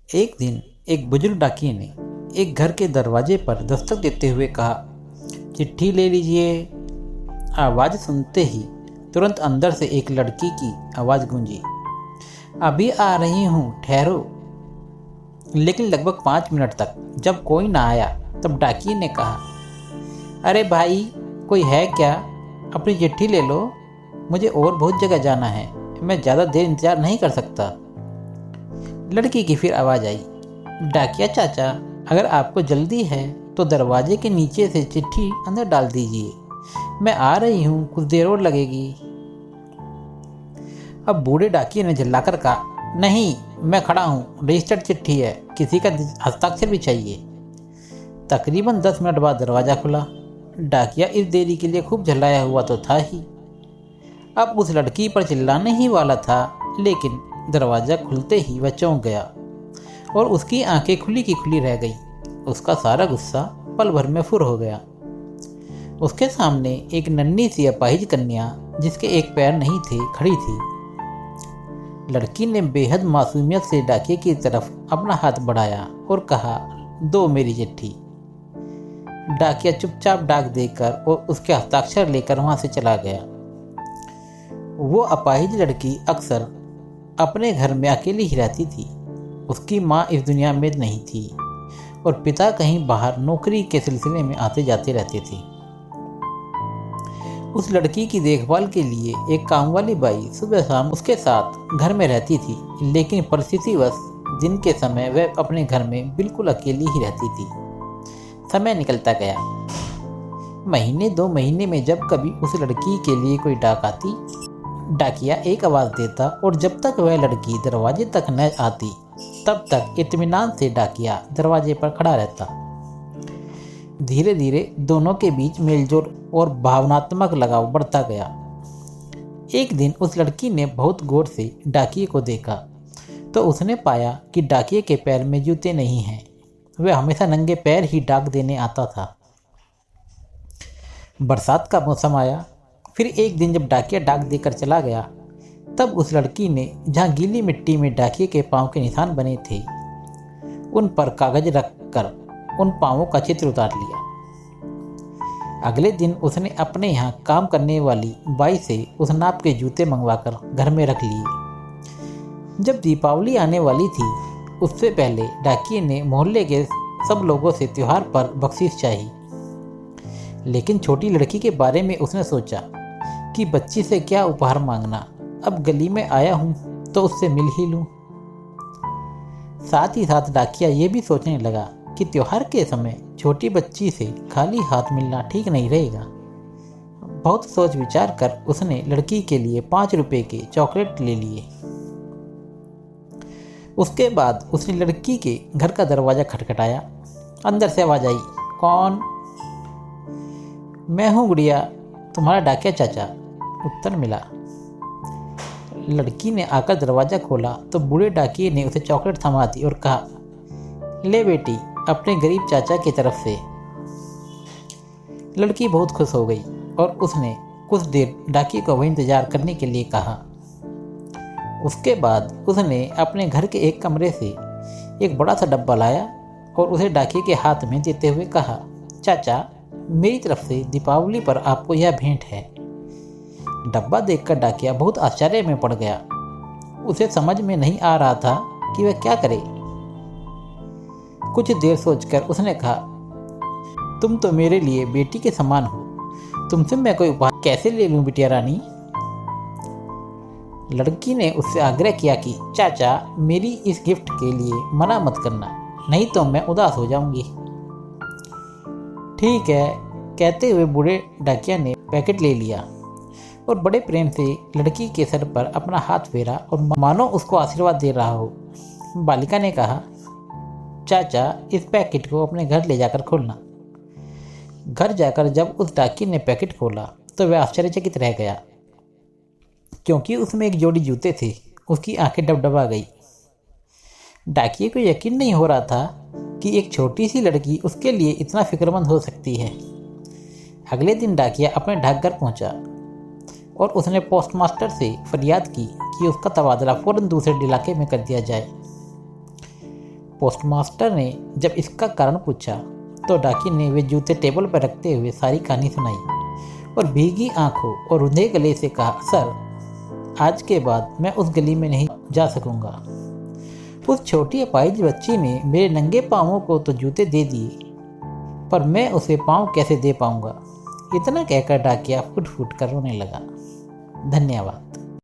एक दिन एक बुजुर्ग डाकिये ने एक घर के दरवाजे पर दस्तक देते हुए कहा, चिट्ठी ले लीजिए। आवाज़ सुनते ही तुरंत अंदर से एक लड़की की आवाज़ गूंजी, अभी आ रही हूँ, ठहरो। लेकिन लगभग 5 मिनट तक जब कोई ना आया तब डाकिये ने कहा, अरे भाई, कोई है क्या? अपनी चिट्ठी ले लो, मुझे और बहुत जगह जाना है, मैं ज़्यादा देर इंतज़ार नहीं कर सकता। लड़की की फिर आवाज़ आई, डाकिया चाचा, अगर आपको जल्दी है तो दरवाजे के नीचे से चिट्ठी अंदर डाल दीजिए, मैं आ रही हूँ, कुछ देर और लगेगी। अब बूढ़े डाकिये ने झल्लाकर कहा, नहीं, मैं खड़ा हूँ, रजिस्टर्ड चिट्ठी है, किसी का हस्ताक्षर भी चाहिए। तकरीबन 10 मिनट बाद दरवाज़ा खुला। डाकिया इस देरी के लिए खूब झल्लाया हुआ तो था ही, अब उस लड़की पर चिल्लाने ही वाला था, लेकिन दरवाज़ा खुलते ही वह चौंक गया और उसकी आंखें खुली की खुली रह गईं। उसका सारा गुस्सा पल भर में फुर हो गया। उसके सामने एक नन्ही सी अपाहिज कन्या, जिसके एक पैर नहीं थे, खड़ी थी। लड़की ने बेहद मासूमियत से डाकिये की तरफ अपना हाथ बढ़ाया और कहा, दो मेरी चिट्ठी। डाकिया चुपचाप डाक देकर और उसके हस्ताक्षर लेकर वहां से चला गया। वो अपाहिज लड़की अक्सर अपने घर में अकेली ही रहती थी। उसकी माँ इस दुनिया में नहीं थी और पिता कहीं बाहर नौकरी के सिलसिले में आते जाते रहते थे। उस लड़की की देखभाल के लिए एक काम वाली बाई सुबह शाम उसके साथ घर में रहती थी, लेकिन परिस्थितिवश दिन के समय वह अपने घर में बिल्कुल अकेली ही रहती थी। समय निकलता गया। महीने 2 महीने में जब कभी उस लड़की के लिए कोई डाक आती, डाकिया एक आवाज़ देता और जब तक वह लड़की दरवाजे तक न आती तब तक इत्मीनान से डाकिया दरवाजे पर खड़ा रहता। धीरे धीरे दोनों के बीच मेलजोल और भावनात्मक लगाव बढ़ता गया। एक दिन उस लड़की ने बहुत गौर से डाकिये को देखा तो उसने पाया कि डाकिये के पैर में जूते नहीं हैं। वह हमेशा नंगे पैर ही डाक देने आता था। बरसात का मौसम आया। फिर एक दिन जब डाकिया डाक देकर चला गया, तब उस लड़की ने जहाँ गीली मिट्टी में डाकिये के पाँव के निशान बने थे, उन पर कागज रखकर उन पाँवों का चित्र उतार लिया। अगले दिन उसने अपने यहाँ काम करने वाली बाई से उस नाप के जूते मंगवाकर घर में रख लिए। जब दीपावली आने वाली थी, उससे पहले डाकिये ने मोहल्ले के सब लोगों से त्योहार पर बख्शीश चाही। लेकिन छोटी लड़की के बारे में उसने सोचा कि बच्ची से क्या उपहार मांगना, अब गली में आया हूँ तो उससे मिल ही लूँ। साथ ही साथ डाकिया ये भी सोचने लगा कि त्योहार के समय छोटी बच्ची से खाली हाथ मिलना ठीक नहीं रहेगा। बहुत सोच विचार कर उसने लड़की के लिए 5 रुपए के चॉकलेट ले लिए। उसके बाद उसने लड़की के घर का दरवाज़ा खटखटाया। अंदर से आवाज़ आई, कौन? मैं हूँ गुड़िया, तुम्हारा डाकिया चाचा, उत्तर मिला। लड़की ने आकर दरवाज़ा खोला तो बूढ़े डाकिये ने उसे चॉकलेट थमा दी और कहा, ले बेटी, अपने गरीब चाचा की तरफ से। लड़की बहुत खुश हो गई और उसने कुछ देर डाकिये को वहीं इंतजार करने के लिए कहा। उसके बाद उसने अपने घर के एक कमरे से एक बड़ा सा डब्बा लाया और उसे डाकिये के हाथ में देते हुए कहा, चाचा, मेरी तरफ से दीपावली पर आपको यह भेंट है। डब्बा देखकर डाकिया बहुत आश्चर्य में पड़ गया। उसे समझ में नहीं आ रहा था कि वह क्या करे। कुछ देर सोचकर उसने कहा, तुम तो मेरे लिए बेटी के समान हो, तुमसे मैं कोई उपहार कैसे ले लूं बिटिया रानी? लड़की ने उससे आग्रह किया कि चाचा, मेरी इस गिफ्ट के लिए मना मत करना, नहीं तो मैं उदास हो जाऊंगी। ठीक है, कहते हुए बूढ़े डाकिया ने पैकेट ले लिया और बड़े प्रेम से लड़की के सर पर अपना हाथ फेरा और मानो उसको आशीर्वाद दे रहा हो। बालिका ने कहा, चाचा, इस पैकेट को अपने घर ले जाकर खोलना। घर जाकर जब उस डाकिये ने पैकेट खोला तो वह आश्चर्यचकित रह गया, क्योंकि उसमें एक जोड़ी जूते थे। उसकी आंखें डबडबा गई। डाकिये को यकीन नहीं हो रहा था कि एक छोटी सी लड़की उसके लिए इतना फिक्रमंद हो सकती है। अगले दिन डाकिया अपने डाकघर पहुंचा और उसने पोस्टमास्टर से फरियाद की कि उसका तबादला फ़ौरन दूसरे इलाके में कर दिया जाए। पोस्टमास्टर ने जब इसका कारण पूछा तो डाकिया ने वे जूते टेबल पर रखते हुए सारी कहानी सुनाई और भीगी आंखों और रुंधे गले से कहा, सर, आज के बाद मैं उस गली में नहीं जा सकूंगा। उस छोटी अपाहिज बच्ची ने मेरे नंगे पाँवों को तो जूते दे दिए, पर मैं उसे पाँव कैसे दे पाऊंगा। इतना कहकर डाकिया फुट फुट कर रोने लगा। धन्यवाद।